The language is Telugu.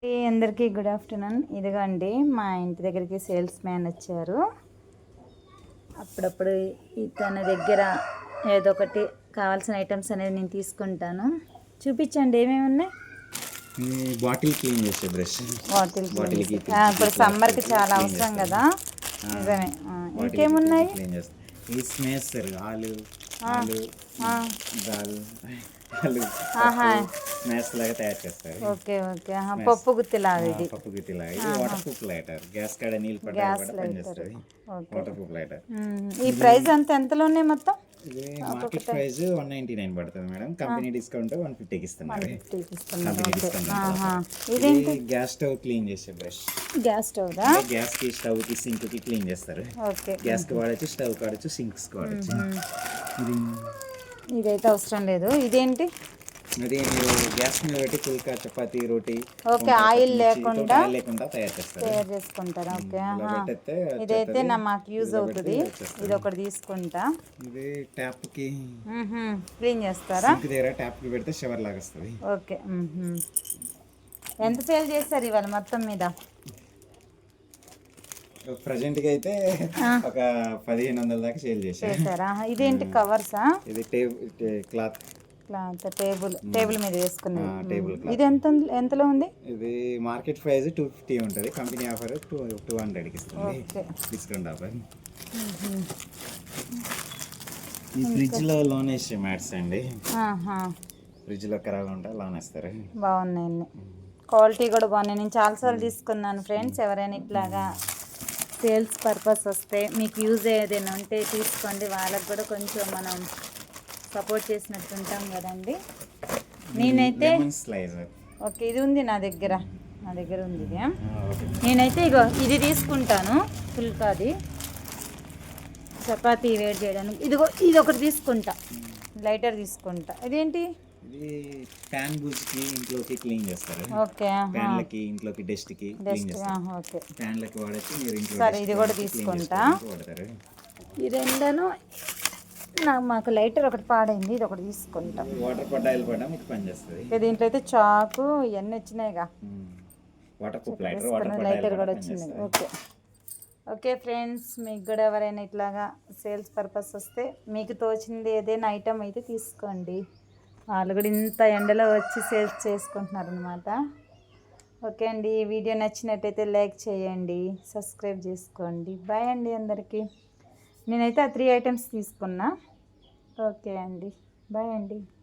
అందరికీ గుడ్ ఆఫ్టర్నూన్. ఇదిగోండి మా ఇంటి దగ్గరికి సేల్స్ మ్యాన్ వచ్చారు. అప్పుడప్పుడు తన దగ్గర ఏదో ఒకటి కావాల్సిన ఐటమ్స్ అనేది నేను తీసుకుంటాను. చూపించండి ఏమేమి ఉన్నాయి. బాటిల్ క్లీన్ చేసే బ్రష్. ఇప్పుడు సమ్మర్కి చాలా అవసరం కదా. నిజమే. ఇంకేమున్నాయి? లాగా తయారు చేస్తారు. Okay okay. పప్పు గుత్తిలాగా ఇది. పప్పు గుత్తిలాగా వాటర్ ప్రూఫ్ లైటర్. గ్యాస్ కాడ నీళ్ళు పనిచేస్తుంది. Water proof lighter. ఈ ప్రైస్ ఎంతలో ఉన్నాయి మొత్తం? ఇది మార్కెట్ ప్రైస్ 199 పడుతుంది మేడం. కంపెనీ డిస్కౌంట్ 150కి ఇస్తున్నారు. ఇది గ్యాస్ స్టవ్ క్లీన్ చేసే బ్రష్. గ్యాస్ స్టవ్ గ్యాస్ కి, స్టవ్ కి, సింక్ కి క్లీన్ చేస్తారు. గ్యాస్ కి వాడచ్చు, స్టవ్ కి వాడచ్చు, సింక్స్ కి వాడచ్చు. ఇదైతే అవసరం లేదు. ఇదేంటి? అది మీరు గ్యాస్ మీద పెట్టి పుల్కా, చపాతి, రోటీ ఆయిల్ లేకుండా తయారు చేసుకుంటారా? ఓకే. ఇదైతే మాకు యూజ్ అవుతుంది. ఇది ఒకటి తీసుకుంటా. ఇది ట్యాప్ కి క్లీన్ చేస్తారా? ట్యాప్ కి పెడితే షవర్ లాగా వస్తుంది. ఓకే. ఎంత సేల్ చేస్తారు ఇవాళ మొత్తం మీద? ప్రజెంట్ గా అయితే ఒక 1500 దాకా సేల్ చేశారా? ఇదేంటి కవర్సా? ఇది క్లాత్ టేబుల్ మీద వేసుకున్నాను. ఇది ఎంతలో ఉంది? ఇది మార్కెట్ ప్రైస్ 250 ఉంటుంది. కంపెనీ ఆఫర్ 200 కి ఇస్తుంది. Discount offer. ఈ ఫ్రిడ్జ్ లో లోన్ వేసే మ్యాట్స్ అండి. ఫ్రిడ్జ్ లో ఖరాబ్ ఉంటే లోన్ వేస్తారు. బాగున్నాయి. క్వాలిటీ కూడా బాగున్నాయి. నేను చాలాసార్లు తీసుకున్నాను ఫ్రెండ్స్. ఎవరైనా ఇట్లాగా సేల్స్ పర్పస్ వస్తే మీకు యూజ్ ఏదైనా ఉంటే తీసుకోండి. వాళ్ళకి కూడా కొంచెం మనం సపోర్ట్ చేసినట్టు ఉంటాం కదండి. నేనైతే ఓకే, ఇది ఉంది నా దగ్గర ఉంది ఇది. నేనైతే ఇది తీసుకుంటాను. ఫుల్కాది చపాతీ వేడి చేయడానికి. ఇది ఒకటి తీసుకుంటా. లైటర్ తీసుకుంటా. ఇదేంటి? ఇది ప్యాన్ బూజ్ కి ఇంట్లోకి క్లీన్ చేస్తారు. ఓకే. ప్యాన్లకి, ఇంట్లోకి డస్ట్ కి క్లీన్ చేస్తారు. ఓకే. ప్యాన్లకి వాడచ్చు. మీరు ఇంట్లో సరే, ఇది కూడా తీసుకుంటా. ఈ రెండను మాకు లైటర్ ఒకటి పాడైంది. ఇది ఒకటి తీసుకుంటాం. వాటర్ పడ్డాయిల్ పడ్డా మీకు పని చేస్తుంది. దీంట్లో అయితే చాకు ఇవన్నీ వచ్చినాయిగా. వాటర్ ప్రూఫ్ లైటర్ కూడా వచ్చింది. ఓకే ఓకే ఫ్రెండ్స్, మీకు కూడా ఎవరైనా ఇట్లాగా సేల్స్ పర్పస్ వస్తే మీకు తోచింది ఏదైనా ఐటమ్ అయితే తీసుకోండి. వాళ్ళు కూడా ఇంత ఎండలో వచ్చి సేల్స్ చేసుకుంటున్నారు అనమాట. ఓకే అండి, ఈ వీడియో నచ్చినట్టయితే లైక్ చేయండి, సబ్స్క్రైబ్ చేసుకోండి. బాయ్ అండి అందరికీ. నేనైతే ఆ 3 ఐటమ్స్ తీసుకున్నా. ఓకే అండి, బాయ్ అండి.